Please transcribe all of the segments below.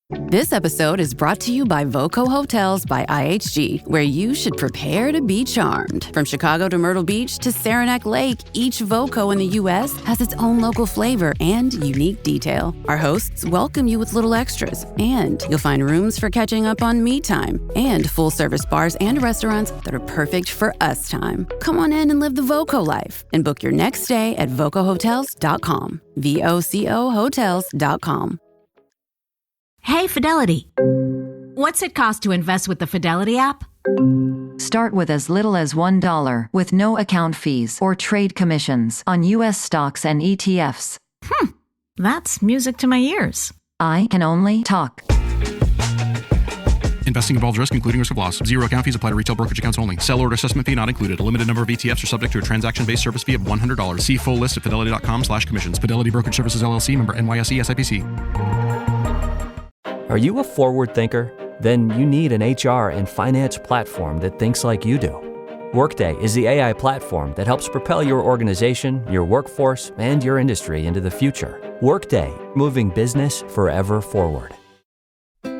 This episode is brought to you by Voco Hotels by IHG, where you should prepare to be charmed. From Chicago to Myrtle Beach to Saranac Lake, each Voco in the U.S. has its own local flavor and unique detail. Our hosts welcome you with little extras, and you'll find rooms for catching up on me time and full-service bars and restaurants that are perfect for us time. Come on in and live the Voco life and book your next stay at vocohotels.com. VOCO hotels.com. Hey, Fidelity. What's it cost to invest with the Fidelity app? Start with as little as $1 with no account fees or trade commissions on U.S. stocks and ETFs. That's music to my ears. I can only talk. Investing involves risk, including risk of loss. Zero account fees apply to retail brokerage accounts only. Sell order assessment fee not included. A limited number of ETFs are subject to a transaction-based service fee of $100. See full list at fidelity.com/commissions. Fidelity Brokerage Services, LLC, member NYSE SIPC. Are you a forward thinker? Then you need an HR and finance platform that thinks like you do. Workday is the AI platform that helps propel your organization, your workforce, and your industry into the future. Workday, moving business forever forward.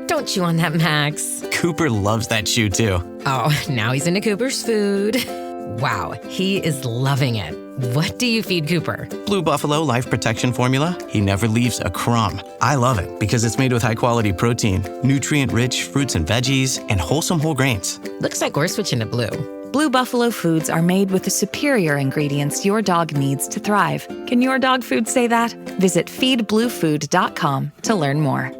Don't chew on that, Max. Cooper loves that chew too. Oh, now he's into Cooper's food. Wow, he is loving it. What do you feed Cooper? Blue Buffalo Life Protection Formula. He never leaves a crumb. I love it because it's made with high-quality protein, nutrient-rich fruits and veggies, and wholesome whole grains. Looks like we're switching to Blue. Blue Buffalo foods are made with the superior ingredients your dog needs to thrive. Can your dog food say that? Visit feedbluefood.com to learn more.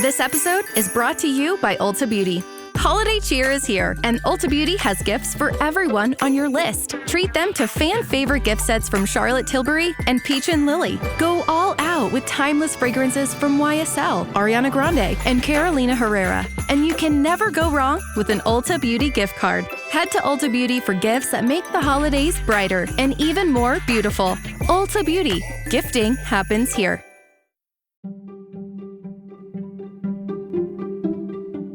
This episode is brought to you by Ulta Beauty. Holiday cheer is here, and Ulta Beauty has gifts for everyone on your list. Treat them to fan-favorite gift sets from Charlotte Tilbury and Peach and Lily. Go all out with timeless fragrances from YSL, Ariana Grande, and Carolina Herrera. And you can never go wrong with an Ulta Beauty gift card. Head to Ulta Beauty for gifts that make the holidays brighter and even more beautiful. Ulta Beauty. Gifting happens here.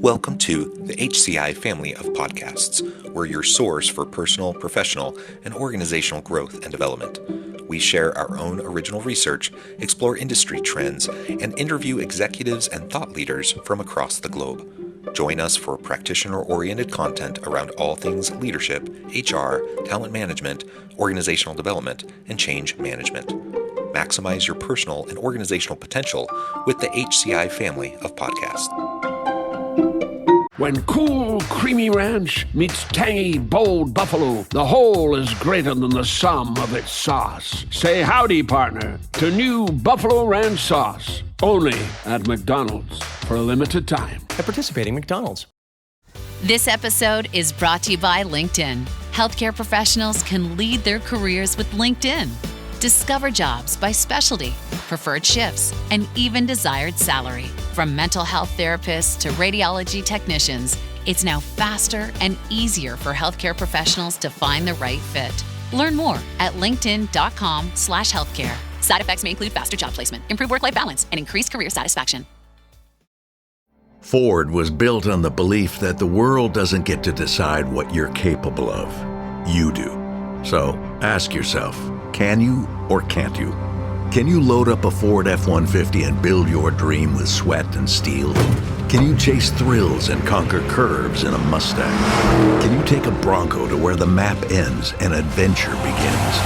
Welcome to the HCI family of podcasts. We're your source for personal, professional, and organizational growth and development. We share our own original research, explore industry trends, and interview executives and thought leaders from across the globe. Join us for practitioner-oriented content around all things leadership, HR, talent management, organizational development, and change management. Maximize your personal and organizational potential with the HCI family of podcasts. When cool, creamy ranch meets tangy, bold buffalo, the whole is greater than the sum of its sauce. Say howdy, partner, to new Buffalo Ranch sauce. Only at McDonald's for a limited time. At participating McDonald's. This episode is brought to you by LinkedIn. Healthcare professionals can lead their careers with LinkedIn. Discover jobs by specialty, preferred shifts, and even desired salary. From mental health therapists to radiology technicians, it's now faster and easier for healthcare professionals to find the right fit. Learn more at linkedin.com/healthcare. Side effects may include faster job placement, improved work-life balance, and increased career satisfaction. Ford was built on the belief that the world doesn't get to decide what you're capable of. You do. So ask yourself, can you or can't you? Can you load up a Ford F-150 and build your dream with sweat and steel? Can you chase thrills and conquer curves in a Mustang? Can you take a Bronco to where the map ends and adventure begins?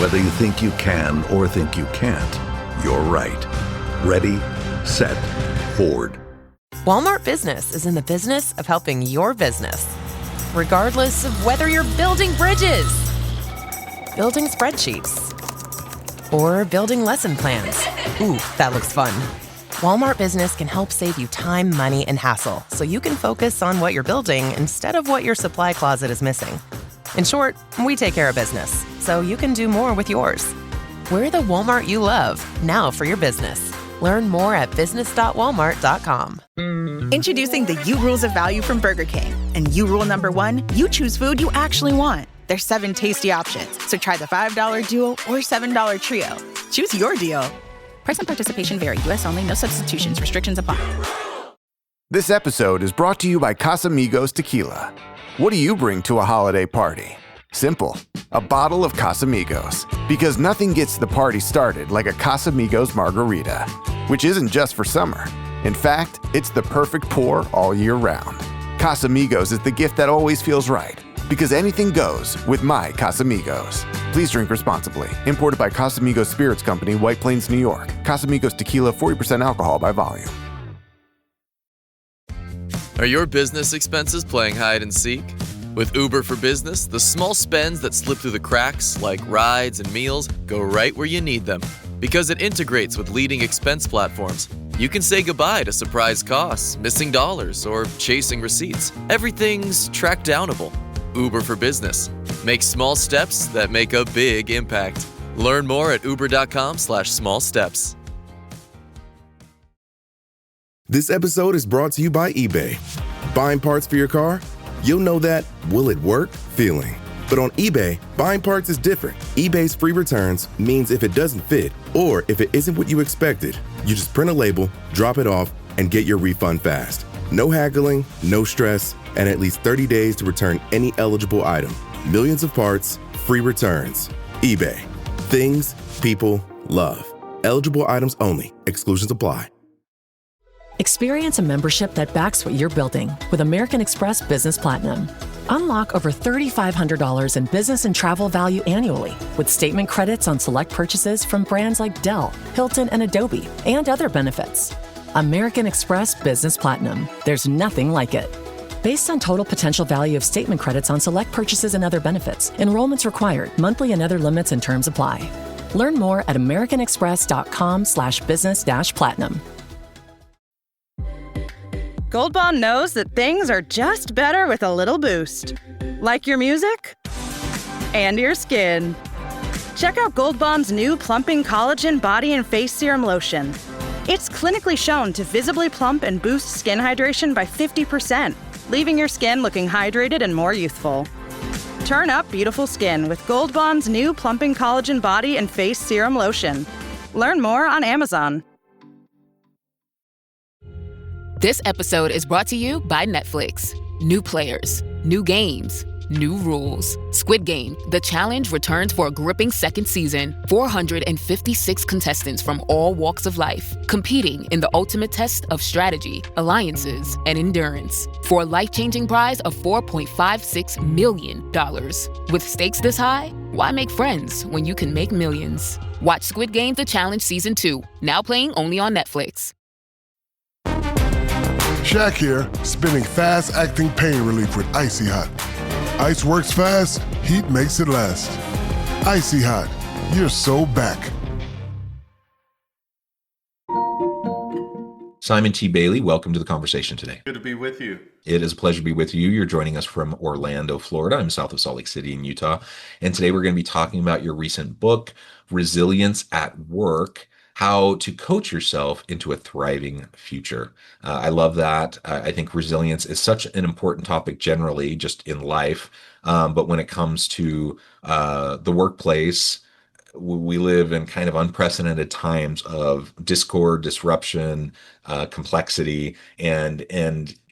Whether you think you can or think you can't, you're right. Ready, set, Ford. Walmart Business is in the business of helping your business, regardless of whether you're building bridges, building spreadsheets, or building lesson plans. Ooh, that looks fun. Walmart Business can help save you time, money, and hassle so you can focus on what you're building instead of what your supply closet is missing. In short, we take care of business so you can do more with yours. We're the Walmart you love, now for your business. Learn more at business.walmart.com. Introducing the U Rules of Value from Burger King. And U Rule number 1, you choose food you actually want. There's 7 tasty options, so try the $5 duo or $7 trio. Choose your deal. Price and participation vary. U.S. only. No substitutions. Restrictions apply. This episode is brought to you by Casamigos Tequila. What do you bring to a holiday party? Simple. A bottle of Casamigos. Because nothing gets the party started like a Casamigos margarita. which isn't just for summer. In fact, it's the perfect pour all year round. Casamigos is the gift that always feels right, because anything goes with my Casamigos. Please drink responsibly. Imported by Casamigos Spirits Company, White Plains, New York. Casamigos Tequila, 40% alcohol by volume. Are your business expenses playing hide and seek? With Uber for Business, the small spends that slip through the cracks, like rides and meals, go right where you need them. Because it integrates with leading expense platforms, you can say goodbye to surprise costs, missing dollars, or chasing receipts. Everything's track downable. Uber for Business. Make small steps that make a big impact. Learn more at uber.com/small steps. This episode is brought to you by eBay. Buying parts for your car? You'll know that will it work feeling. But on eBay, buying parts is different. eBay's free returns means if it doesn't fit, or if it isn't what you expected, you just print a label, drop it off, and get your refund fast. No haggling, no stress, and at least 30 days to return any eligible item. Millions of parts, free returns. eBay. Things people love. Eligible items only. Exclusions apply. Experience a membership that backs what you're building with American Express Business Platinum. Unlock over $3,500 in business and travel value annually with statement credits on select purchases from brands like Dell, Hilton, and Adobe, and other benefits. American Express Business Platinum. There's nothing like it. Based on total potential value of statement credits on select purchases and other benefits, enrollments required, monthly and other limits and terms apply. Learn more at americanexpress.com/business-platinum. Gold Bond knows that things are just better with a little boost. Like your music? And your skin. Check out Gold Bond's new Plumping Collagen Body and Face Serum Lotion. It's clinically shown to visibly plump and boost skin hydration by 50%, leaving your skin looking hydrated and more youthful. Turn up beautiful skin with Gold Bond's new Plumping Collagen Body and Face Serum Lotion. Learn more on Amazon. This episode is brought to you by Netflix. New players, new games, new rules. Squid Game, The Challenge returns for a gripping second season. 456 contestants from all walks of life, competing in the ultimate test of strategy, alliances, and endurance. For a life-changing prize of $4.56 million. With stakes this high, why make friends when you can make millions? Watch Squid Game, The Challenge Season 2, now playing only on Netflix. Shaq here, spinning fast-acting pain relief with Icy Hot. Ice works fast, heat makes it last. Icy Hot, you're so back. Simon T. Bailey, welcome to the conversation today. Good to be with you. It is a pleasure to be with you. You're joining us from Orlando, Florida. I'm south of Salt Lake City in Utah. And today we're going to be talking about your recent book, Resilience at Work: How to Coach Yourself into a Thriving Future. I love that. I think resilience is such an important topic generally, just in life. But when it comes to the workplace, we live in kind of unprecedented times of discord, disruption, complexity, and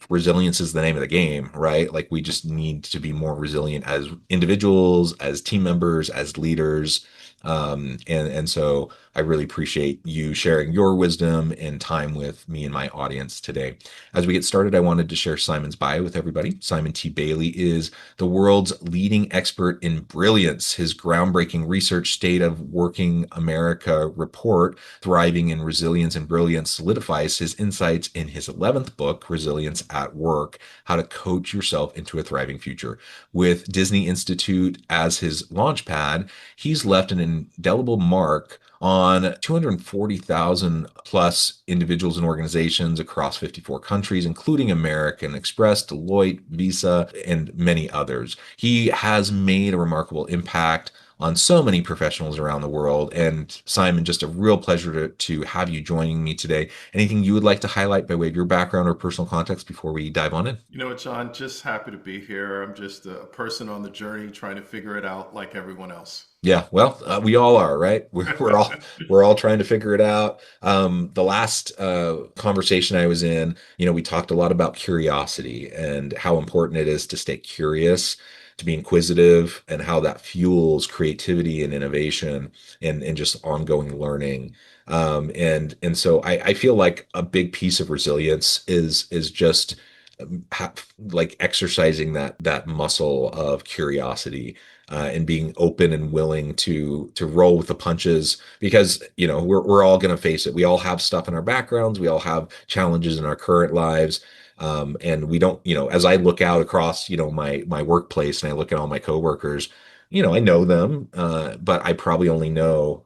resilience is the name of the game, right? Like, we just need to be more resilient as individuals, as team members, as leaders. And so I really appreciate you sharing your wisdom and time with me and my audience today. As we get started, I wanted to share Simon's bio with everybody. Simon T. Bailey is the world's leading expert in brilliance. His groundbreaking research State of Working America report, Thriving in Resilience and Brilliance, solidifies his insights in his 11th book, Resilience at Work: How to Coach Yourself into a Thriving Future. With Disney Institute as his launchpad, he's left an indelible mark on 240,000 plus individuals and organizations across 54 countries, including American Express, Deloitte, Visa, and many others. He has made a remarkable impact on so many professionals around the world. And Simon, just a real pleasure to have you joining me today. Anything you would like to highlight by way of your background or personal context before we dive on in? You know what, John, just happy to be here. I'm just a person on the journey trying to figure it out like everyone else. Yeah, well, we all are, right? We're all trying to figure it out. The last conversation I was in, we talked a lot about curiosity and how important it is to stay curious, to be inquisitive, and how that fuels creativity and innovation and just ongoing learning. And so I feel like a big piece of resilience is just like exercising that muscle of curiosity, and being open and willing to roll with the punches, because we're all going to face it. We all have stuff in our backgrounds. We all have challenges in our current lives. And we don't, as I look out across, my workplace, and I look at all my coworkers, I know them, but I probably only know,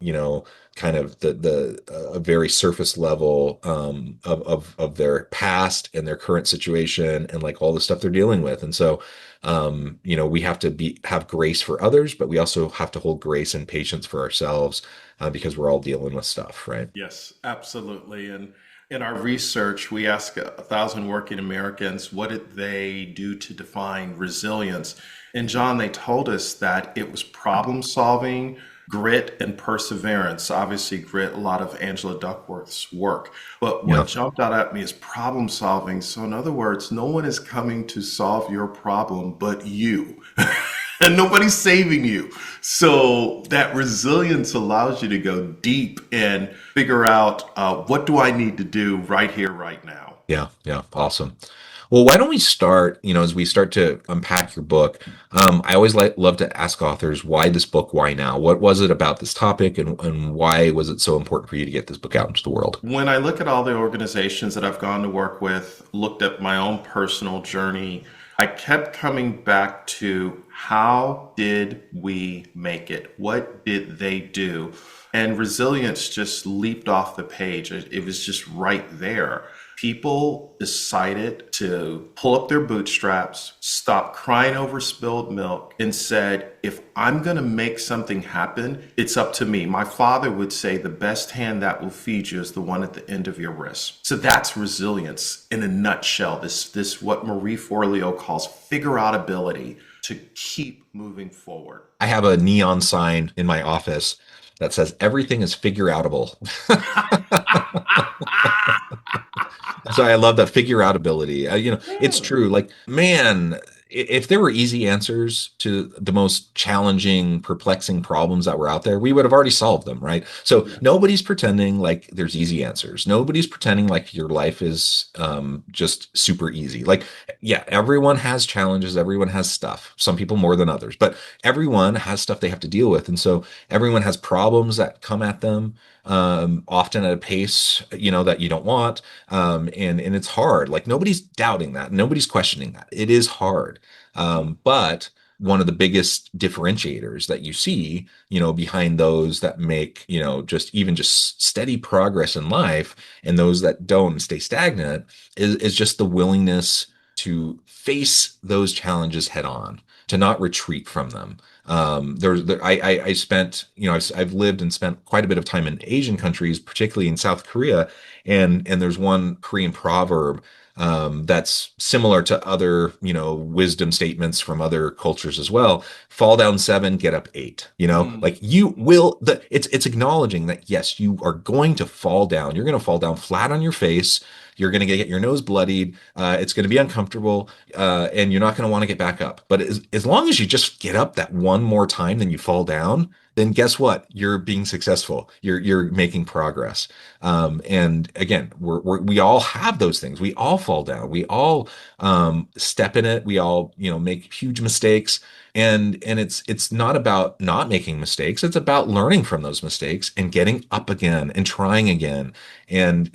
kind of the a very surface level, of their past and their current situation, and like all the stuff they're dealing with. And so, we have to have grace for others, but we also have to hold grace and patience for ourselves, because we're all dealing with stuff, right? Yes, absolutely. And in our research, we asked 1,000 working Americans what did they do to define resilience. And John, they told us that it was problem solving, grit, and perseverance. Obviously, grit, a lot of Angela Duckworth's work. But what Yeah. jumped out at me is problem solving. So, in other words, no one is coming to solve your problem but you. And nobody's saving you. So that resilience allows you to go deep and figure out, what do I need to do right here, right now? Yeah, yeah, awesome. Well, why don't we start, as we start to unpack your book, I always love to ask authors, why this book, why now? What was it about this topic, and why was it so important for you to get this book out into the world? When I look at all the organizations that I've gone to work with, looked at my own personal journey, I kept coming back to how did we make it? What did they do? And resilience just leaped off the page. It was just right there. People decided to pull up their bootstraps, stop crying over spilled milk, and said, if I'm going to make something happen, it's up to me. My father would say, the best hand that will feed you is the one at the end of your wrist. So that's resilience in a nutshell. This what Marie Forleo calls figure out ability to keep moving forward. I have a neon sign in my office that says everything is figure outable. So I love that figure out ability. It's true. Like, man, if there were easy answers to the most challenging, perplexing problems that were out there, we would have already solved them, right? So nobody's pretending like there's easy answers. Nobody's pretending like your life is, just super easy. Like, yeah, everyone has challenges. Everyone has stuff. Some people more than others, but everyone has stuff they have to deal with. And so everyone has problems that come at them, often at a pace, that you don't want. And it's hard. Like, nobody's doubting that. Nobody's questioning that. It is hard. But one of the biggest differentiators that you see, behind those that make, just steady progress in life, and those that don't stay stagnant, is just the willingness to face those challenges head on, to not retreat from them. I spent, I've lived and spent quite a bit of time in Asian countries, particularly in South Korea, and there's one Korean proverb, that's similar to other, wisdom statements from other cultures as well. Fall down 7, get up 8. Like, you will. It's acknowledging that yes, you are going to fall down. You're going to fall down flat on your face. You're going to get your nose bloodied. It's going to be uncomfortable, and you're not going to want to get back up. But as long as you just get up that one more time, then you fall down, then guess what? You're being successful. You're making progress. And again, we all have those things. We all fall down. We all, step in it. We all, make huge mistakes. And it's not about not making mistakes. It's about learning from those mistakes and getting up again and trying again. And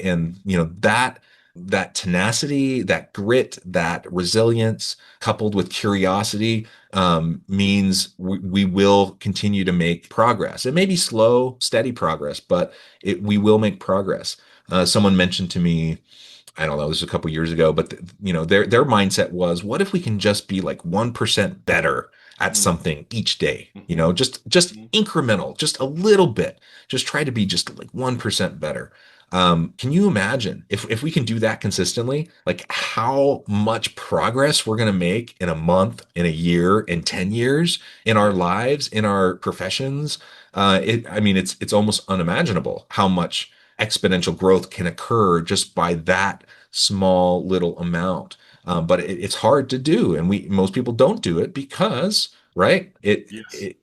that tenacity, that grit, that resilience, coupled with curiosity, means we will continue to make progress. It may be slow, steady progress, but we will make progress. Someone mentioned to me, I don't know, this was a couple years ago, but their mindset was, what if we can just be like 1% better at something each day? Just incremental, just a little bit. Just try to be just like 1% better. Can you imagine if we can do that consistently, like how much progress we're going to make in a month, in a year, in 10 years, in our lives, in our professions? It's almost unimaginable how much exponential growth can occur just by that small little amount. But it's hard to do, and most people don't do it because right? Yes.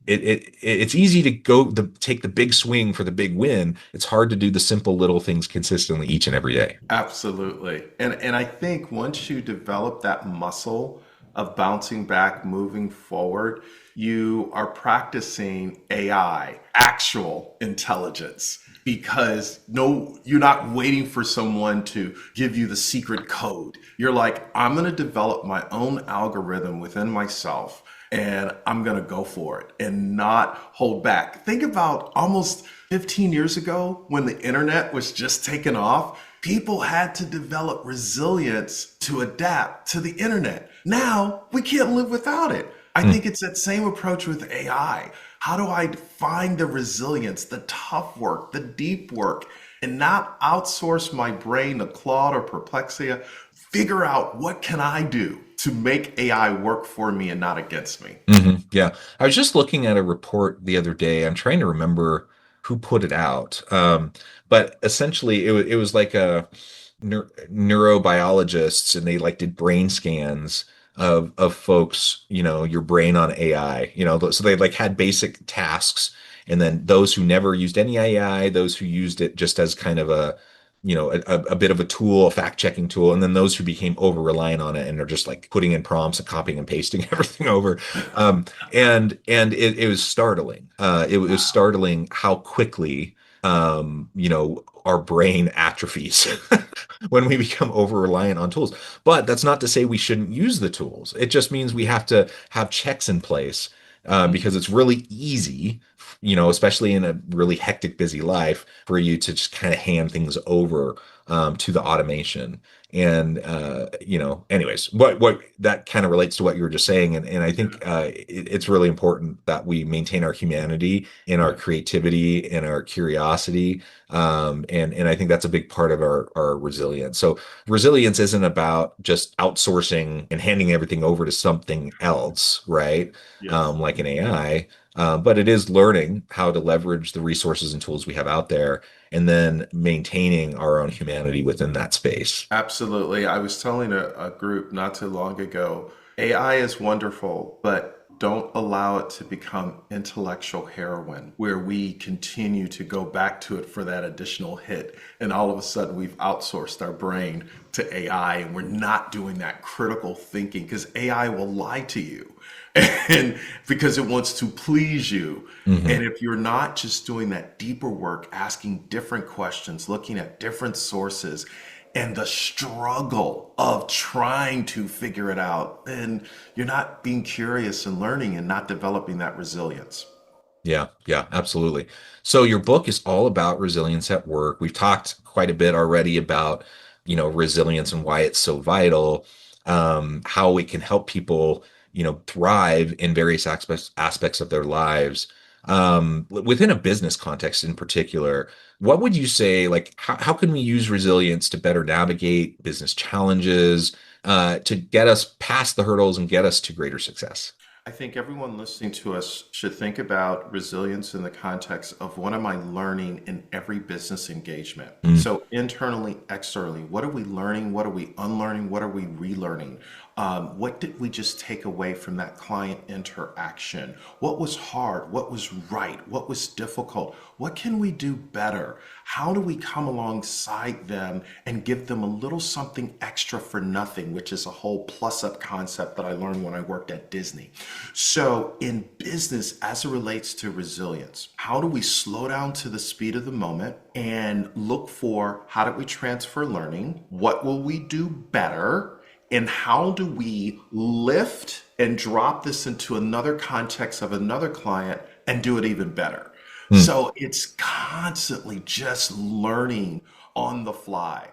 It's easy to take the big swing for the big win. It's hard to do the simple little things consistently each and every day. Absolutely. And I think once you develop that muscle of bouncing back, moving forward, you are practicing AI, actual intelligence, because no, you're not waiting for someone to give you the secret code. You're like, I'm going to develop my own algorithm within myself and I'm going to go for it and not hold back. Think about almost 15 years ago when the internet was just taking off. People had to develop resilience to adapt to the internet. Now we can't live without it. I think it's that same approach with AI. How do I find the resilience, the tough work, the deep work, and not outsource my brain to Claude or Perplexity? Figure out what can I do to make AI work for me and not against me. Yeah. I was just looking at a report the other day. I'm trying to remember who put it out. But essentially it was like a neurobiologists, and they like did brain scans of folks, your brain on AI, so they like had basic tasks, and then those who never used any AI, those who used it just as kind of a bit of a tool, a fact checking tool, and then those who became over reliant on it and are just like putting in prompts and copying and pasting everything over. And it was startling. It was startling how quickly our brain atrophies when we become over reliant on tools. But that's not to say we shouldn't use the tools. It just means we have to have checks in place, because it's really easy, especially in a really hectic, busy life, for you to just kind of hand things over to the automation. And anyways, what that kind of relates to what you were just saying, and I think it's really important that we maintain our humanity and our creativity and our curiosity, and I think that's a big part of our resilience. So resilience isn't about just outsourcing and handing everything over to something else, right? Like an AI. But it is learning how to leverage the resources and tools we have out there, and then maintaining our own humanity within that space. Absolutely. I was telling a group not too long ago, AI is wonderful, but don't allow it to become intellectual heroin where we continue to go back to it for that additional hit. And all of a sudden we've outsourced our brain to AI and we're not doing that critical thinking, because AI will lie to you. And because it wants to please you. And if you're not just doing that deeper work, asking different questions, looking at different sources, and the struggle of trying to figure it out, then you're not being curious and learning and not developing that resilience. Yeah, absolutely. So your book is all about resilience at work. We've talked quite a bit already about, resilience and why it's so vital, how it can help people, thrive in various aspects of their lives. Within a business context in particular, what would you say, like, how can we use resilience to better navigate business challenges, to get us past the hurdles and get us to greater success? I think everyone listening to us should think about resilience in the context of what am I learning in every business engagement? So internally, externally, what are we learning? What are we unlearning? What are we relearning? What did we just take away from that client interaction? What was hard? What was right? What was difficult? What can we do better? How do we come alongside them and give them a little something extra for nothing, which is a whole plus up concept that I learned when I worked at Disney. So in business, as it relates to resilience, how do we slow down to the speed of the moment and look for how do we transfer learning? What will we do better? And how do we lift and drop this into another context of another client and do it even better? So it's constantly just learning on the fly.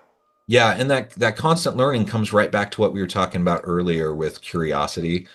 Yeah, and that constant learning comes right back to what we were talking about earlier with curiosity.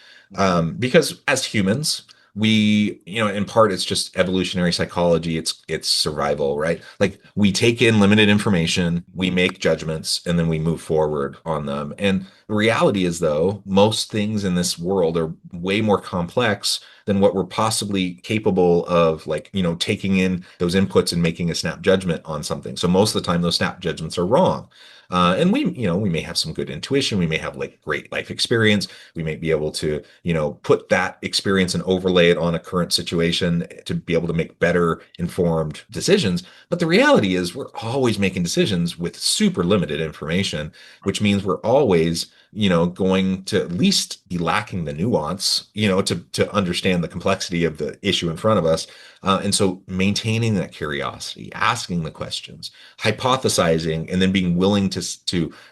Because as humans, we, in part, it's just evolutionary psychology. It's survival, right? Like we take in limited information, we make judgments, and then we move forward on them. And the reality is, though, most things in this world are way more complex than what we're possibly capable of, like, taking in those inputs and making a snap judgment on something. So most of the time, those snap judgments are wrong. And we may have some good intuition. We may have like great life experience. We may be able to, put that experience and overlay it on a current situation to be able to make better informed decisions. But the reality is we're always making decisions with super limited information, which means we're always going to at least be lacking the nuance, to understand the complexity of the issue in front of us. And so maintaining that curiosity, asking the questions, hypothesizing, and then being willing to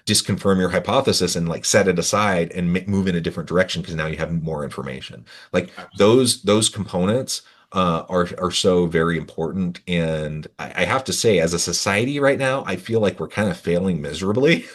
disconfirm your hypothesis and like set it aside and move in a different direction because now you have more information. Like those components are so very important. And I have to say, as a society right now, I feel like we're kind of failing miserably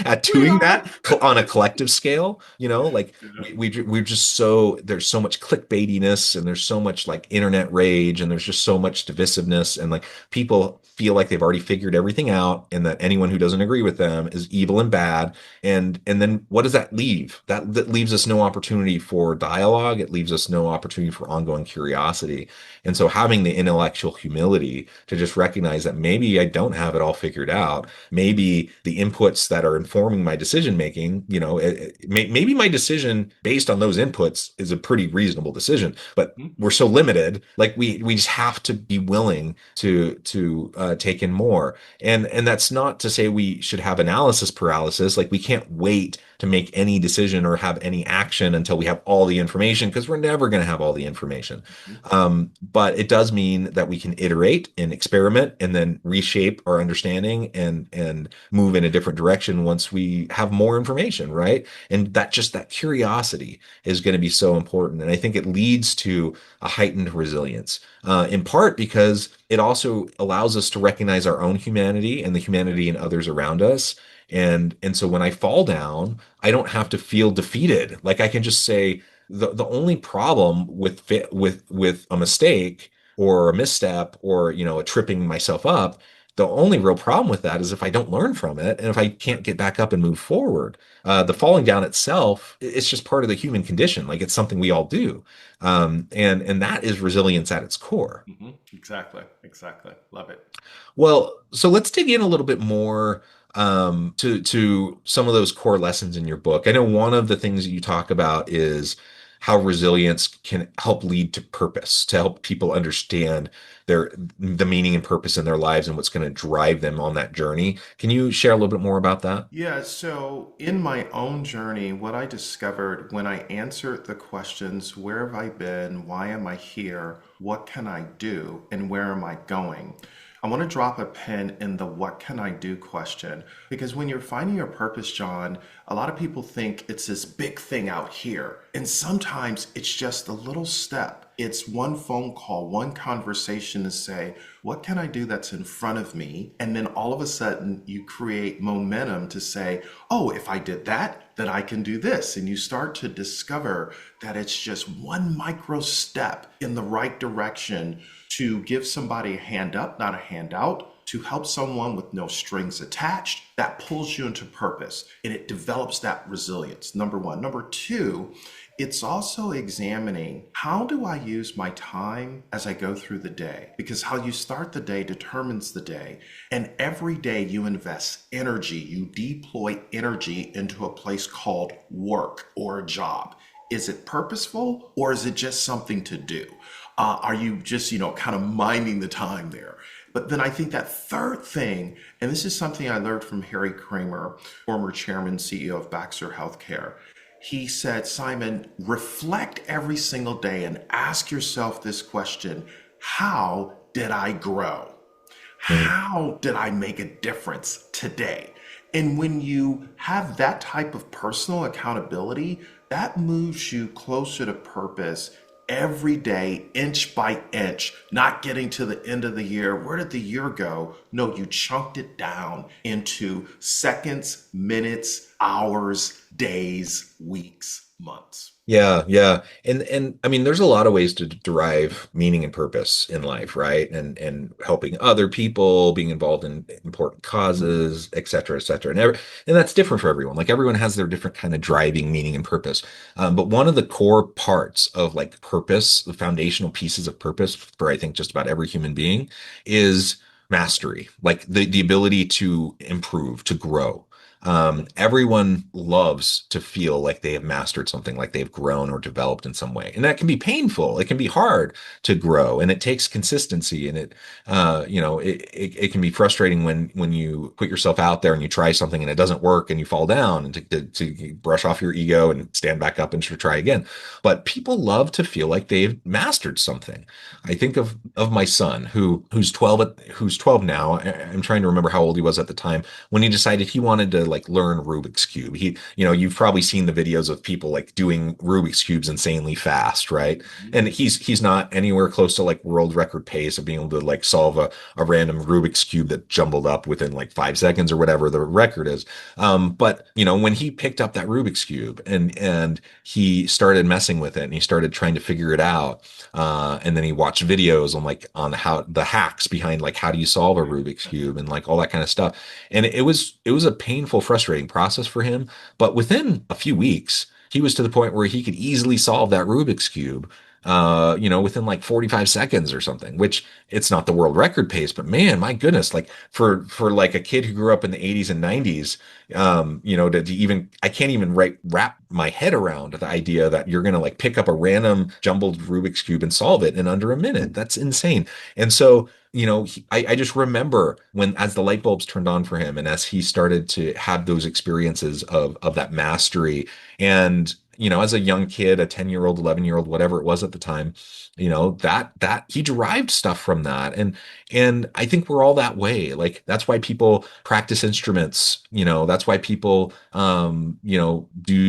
at doing that on a collective scale. Like we're just there's so much clickbaitiness and there's so much like internet rage and there's just so much divisiveness and like people feel like they've already figured everything out and that anyone who doesn't agree with them is evil and bad. And then what does that leave? That leaves us no opportunity for dialogue. It leaves us no opportunity for ongoing curiosity. And so having the intellectual humility to just recognize that maybe I don't have it all figured out. Maybe the inputs that are informing my decision making, maybe my decision based on those inputs is a pretty reasonable decision, but we're so limited. Like we just have to be willing to take in more. And that's not to say we should have analysis paralysis. Like we can't wait to make any decision or have any action until we have all the information because we're never going to have all the information. But it does mean that we can iterate and experiment and then reshape our understanding and move in a different direction once we have more information, right? And that curiosity is going to be so important. And I think it leads to a heightened resilience, in part because it also allows us to recognize our own humanity and the humanity in others around us. And so when I fall down, I don't have to feel defeated. Like I can just say the only problem with a mistake or a misstep or a tripping myself up, the only real problem with that is if I don't learn from it and if I can't get back up and move forward. The falling down itself, it's just part of the human condition. Like it's something we all do. And that is resilience at its core. Exactly. Love it. Well, so let's dig in a little bit more to some of those core lessons in your book. I know one of the things that you talk about is how resilience can help lead to purpose, to help people understand the meaning and purpose in their lives and what's going to drive them on that journey. Can you share a little bit more about that? Yeah, so in my own journey, what I discovered when I answered the questions, where have I been? Why am I here? What can I do? And where am I going? I want to drop a pin in the what can I do question, because when you're finding your purpose, John, a lot of people think it's this big thing out here. And sometimes it's just a little step. It's one phone call, one conversation to say, what can I do that's in front of me? And then all of a sudden you create momentum to say, oh, if I did that, then I can do this. And you start to discover that it's just one micro step in the right direction to give somebody a hand up, not a handout, to help someone with no strings attached. That pulls you into purpose and it develops that resilience, number one. Number two, it's also examining how do I use my time as I go through the day? Because how you start the day determines the day. And every day you invest energy, you deploy energy into a place called work or a job. Is it purposeful or is it just something to do? Are you just, kind of minding the time there? But then I think that third thing, and this is something I learned from Harry Kramer, former chairman, CEO of Baxter Healthcare. He said, Simon, reflect every single day and ask yourself this question: how did I grow? How did I make a difference today? And when you have that type of personal accountability, that moves you closer to purpose every day, inch by inch, not getting to the end of the year. Where did the year go? No, you chunked it down into seconds, minutes, hours, days, weeks, months. Yeah. And I mean, there's a lot of ways to derive meaning and purpose in life, right? And helping other people, being involved in important causes, et cetera, et cetera. And that's different for everyone. Like everyone has their different kind of driving meaning and purpose. But one of the core parts of like purpose, the foundational pieces of purpose for I think just about every human being is mastery, like the ability to improve, to grow. Everyone loves to feel like they have mastered something, like they've grown or developed in some way. And that can be painful. It can be hard to grow, and it takes consistency. And it can be frustrating when you put yourself out there and you try something and it doesn't work and you fall down, and to brush off your ego and stand back up and try again. But people love to feel like they've mastered something. I think of my son who's 12 now. I'm trying to remember how old he was at the time when he decided he wanted to like learn Rubik's Cube. You've probably seen the videos of people like doing Rubik's Cubes insanely fast, right? And he's not anywhere close to like world record pace of being able to like solve a random Rubik's Cube that jumbled up within like 5 seconds or whatever the record is. But when he picked up that Rubik's Cube and he started messing with it and he started trying to figure it out, and then he watched videos on how the hacks behind like how do you solve a Rubik's Cube and like all that kind of stuff. And it was a painful, frustrating process for him. But within a few weeks, he was to the point where he could easily solve that Rubik's Cube, within like 45 seconds or something, which it's not the world record pace, but man, my goodness, like for like a kid who grew up in the 80s and 90s, to even, I can't even wrap my head around the idea that you're going to like pick up a random jumbled Rubik's Cube and solve it in under a minute. That's insane. And so, I just remember as the light bulbs turned on for him and as he started to have those experiences of that mastery. And as a young kid, a 10-year-old, 11-year-old, whatever it was at the time, that he derived stuff from that. And I think we're all that way. Like that's why people practice instruments, that's why people do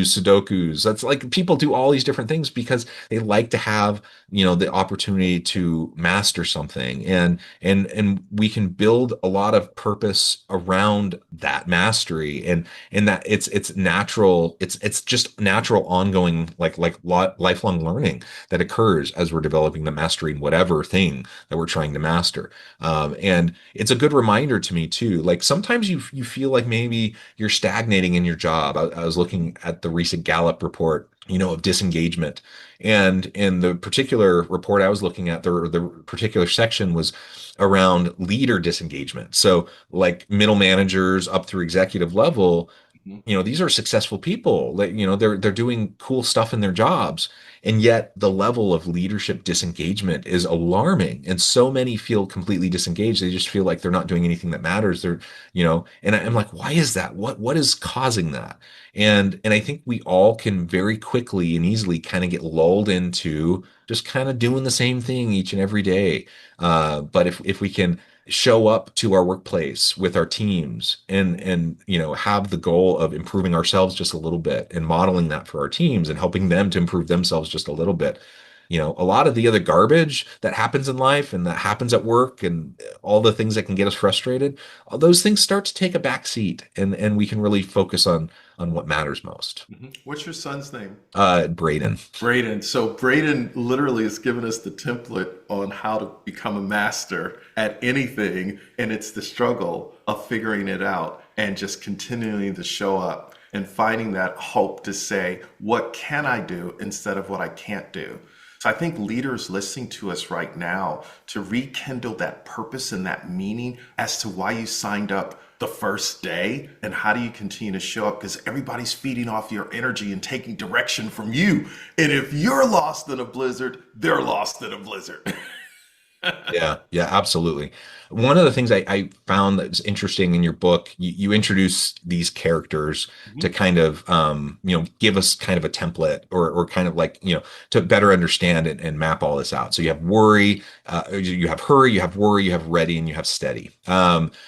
Sudokus. That's like people do all these different things because they like to have, the opportunity to master something. And we can build a lot of purpose around that mastery and that it's natural, it's just natural ongoing lifelong learning that occurs as we're developing the mastery in whatever thing that we're trying to master. And it's a good reminder to me too. Like sometimes you feel like maybe you're stagnating in your job. I was looking at the recent Gallup report, of disengagement. And in the particular report I was looking at, the particular section was around leader disengagement. So like middle managers up through executive level, these are successful people. Like, they're doing cool stuff in their jobs. And yet the level of leadership disengagement is alarming. And so many feel completely disengaged. They just feel like they're not doing anything that matters. And I'm like, why is that? What is causing that? And I think we all can very quickly and easily kind of get lulled into just kind of doing the same thing each and every day. But if we can show up to our workplace with our teams and have the goal of improving ourselves just a little bit and modeling that for our teams and helping them to improve themselves just a little bit. A lot of the other garbage that happens in life and that happens at work and all the things that can get us frustrated, all those things start to take a back seat and we can really focus on what matters most. What's your son's name? Braden. Braden. So Braden literally has given us the template on how to become a master at anything. And it's the struggle of figuring it out and just continuing to show up and finding that hope to say, what can I do instead of what I can't do? So I think leaders listening to us right now to rekindle that purpose and that meaning as to why you signed up the first day and how do you continue to show up, because everybody's feeding off your energy and taking direction from you. And if you're lost in a blizzard, they're lost in a blizzard. Yeah, absolutely. One of the things I found that's interesting in your book, you introduce these characters to kind of, give us kind of a template or kind of like, to better understand and map all this out. So you have worry, you have hurry, you have worry, you have ready, and you have steady.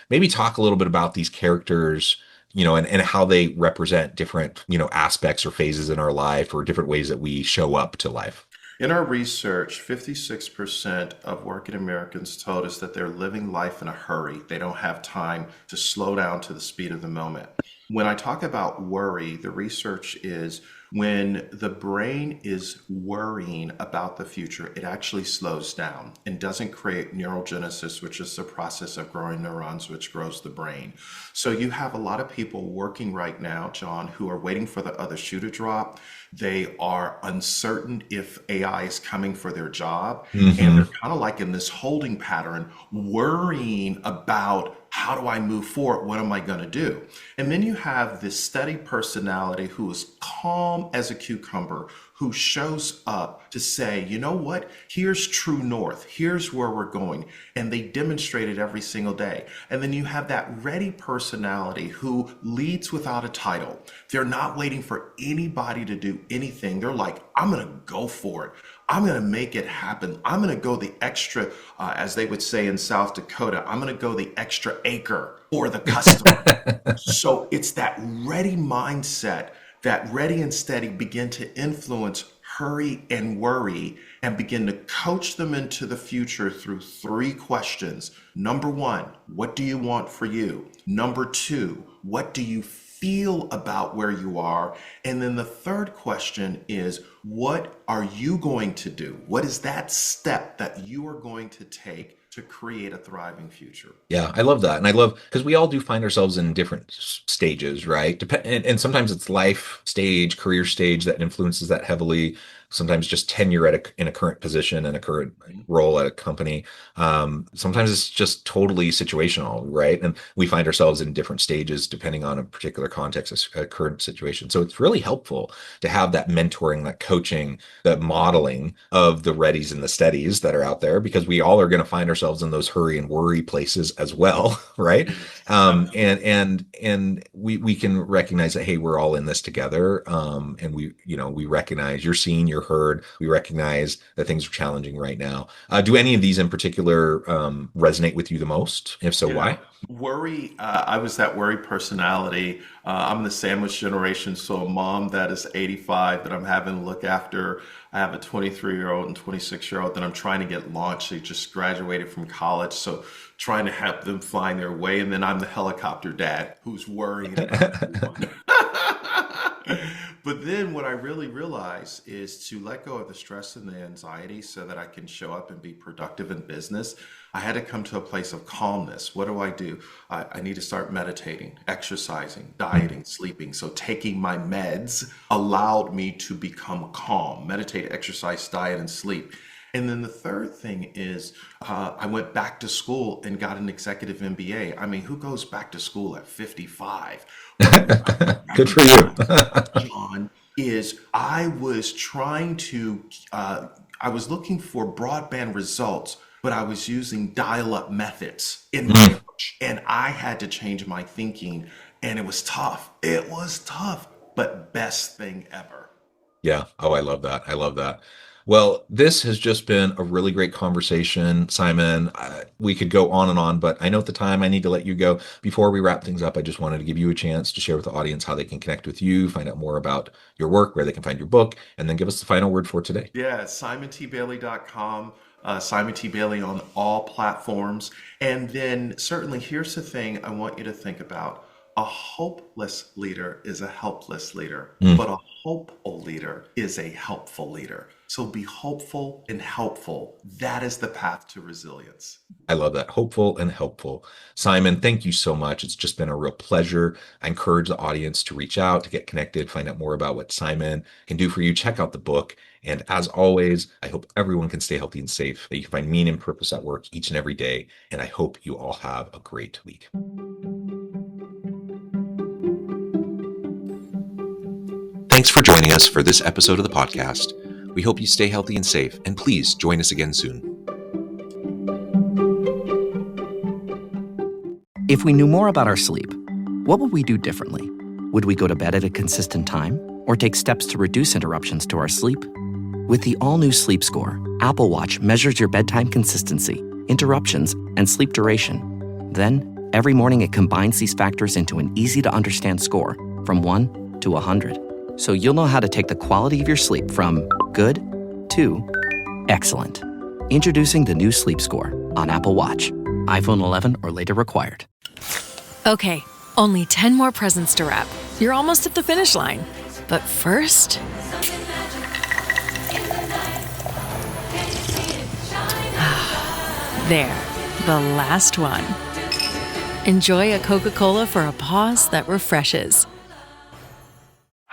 Maybe talk a little bit about these characters, and how they represent different, aspects or phases in our life or different ways that we show up to life. In our research, 56% of working Americans told us that they're living life in a hurry. They don't have time to slow down to the speed of the moment. When I talk about worry, the research is when the brain is worrying about the future, it actually slows down and doesn't create neurogenesis, which is the process of growing neurons, which grows the brain. So you have a lot of people working right now, John, who are waiting for the other shoe to drop. They are uncertain if AI is coming for their job. And they're kind of like in this holding pattern, worrying about how do I move forward? What am I going to do? And then you have this steady personality who is calm as a cucumber, who shows up to say, you know what? Here's true north. Here's where we're going. And they demonstrate it every single day. And then you have that ready personality who leads without a title. They're not waiting for anybody to do anything. They're like, I'm going to go for it. I'm going to make it happen. I'm going to go the extra, as they would say in South Dakota, I'm going to go the extra acre for the customer. So it's that ready mindset, that ready and steady begin to influence hurry and worry and begin to coach them into the future through 3 questions. Number 1, what do you want for you? Number 2, what do you feel about where you are? And then the third question is, what are you going to do? What is that step that you are going to take to create a thriving future? Yeah, I love that. And I love because we all do find ourselves in different stages, right? And sometimes it's life stage, career stage that influences that heavily. Sometimes just tenure in a current position and a current role at a company. Sometimes it's just totally situational, right? And we find ourselves in different stages depending on a particular context, a current situation. So it's really helpful to have that mentoring, that coaching, that modeling of the readies and the steadies that are out there, because we all are going to find ourselves in those hurry and worry places as well, right? And we can recognize that, hey, we're all in this together, and we recognize you're seen, you're heard. We recognize that things are challenging right now. Do any of these in particular resonate with you the most? If so, why? Worry, I was that worry personality. I'm the sandwich generation, so a mom that is 85 that I'm having to look after. I have a 23-year-old and 26-year-old that I'm trying to get launched. They just graduated from college, so trying to help them find their way. And then I'm the helicopter dad who's worrying about everyone. But then what I really realize is to let go of the stress and the anxiety so that I can show up and be productive in business. I had to come to a place of calmness. What do? I need to start meditating, exercising, dieting, sleeping. So taking my meds allowed me to become calm. Meditate, exercise, diet, and sleep. And then the third thing is I went back to school and got an executive MBA. I mean, who goes back to school at 55? Good for you. John, is I was trying to, I was looking for broadband results, but I was using dial-up methods in my approach. And I had to change my thinking, and it was tough. It was tough, but best thing ever. Yeah. Oh, I love that. I love that. Well, this has just been a really great conversation, Simon. We could go on and on, but I know at the time I need to let you go. Before we wrap things up, I just wanted to give you a chance to share with the audience how they can connect with you, find out more about your work, where they can find your book, and then give us the final word for today. Yeah, SimonTBailey.com, Simon T. Bailey on all platforms. And then certainly here's the thing I want you to think about. A hopeless leader is a helpless leader, but a hopeful leader is a helpful leader. So be hopeful and helpful. That is the path to resilience. I love that. Hopeful and helpful. Simon, thank you so much. It's just been a real pleasure. I encourage the audience to reach out, to get connected, find out more about what Simon can do for you. Check out the book. And as always, I hope everyone can stay healthy and safe, that you can find meaning and purpose at work each and every day. And I hope you all have a great week. Thanks for joining us for this episode of the podcast. We hope you stay healthy and safe, and please join us again soon. If we knew more about our sleep, what would we do differently? Would we go to bed at a consistent time or take steps to reduce interruptions to our sleep? With the all-new Sleep Score, Apple Watch measures your bedtime consistency, interruptions, and sleep duration. Then, every morning it combines these factors into an easy-to-understand score from 1 to 100. So you'll know how to take the quality of your sleep from good to excellent. Introducing the new Sleep Score on Apple Watch. iPhone 11 or later required. Okay, Only 10 more presents to wrap. You're almost at the finish line. But first... There, the last one. Enjoy a Coca-Cola for a pause that refreshes.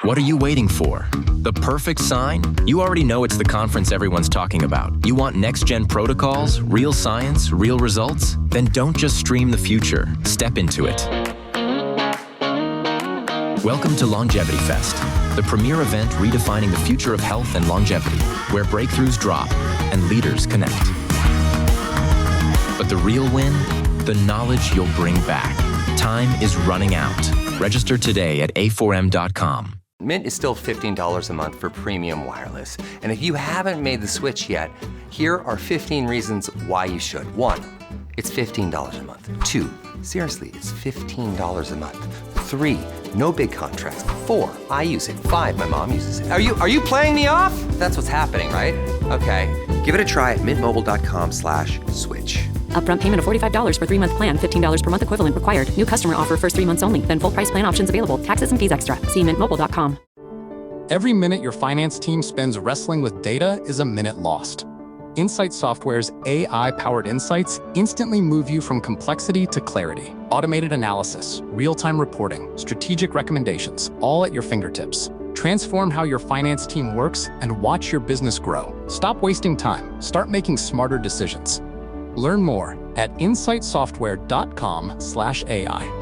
What are you waiting for? The perfect sign? You already know it's the conference everyone's talking about. You want next-gen protocols, real science, real results? Then don't just stream the future. Step into it. Welcome to Longevity Fest, the premier event redefining the future of health and longevity, where breakthroughs drop and leaders connect. But the real win? The knowledge you'll bring back. Time is running out. Register today at a4m.com. Mint is still $15 a month for premium wireless. And if you haven't made the switch yet, here are 15 reasons why you should. 1, it's $15 a month. 2, seriously, it's $15 a month. 3, no big contracts. 4, I use it. 5, my mom uses it. Are you playing me off? That's what's happening, right? Okay, give it a try at mintmobile.com/switch. Upfront payment of $45 for 3-month plan, $15 per month equivalent required. New customer offer first 3 months only. Then full price plan options available. Taxes and fees extra. See mintmobile.com. Every minute your finance team spends wrestling with data is a minute lost. Insight Software's AI-powered insights instantly move you from complexity to clarity. Automated analysis, real-time reporting, strategic recommendations, all at your fingertips. Transform how your finance team works and watch your business grow. Stop wasting time. Start making smarter decisions. Learn more at insightsoftware.com/AI.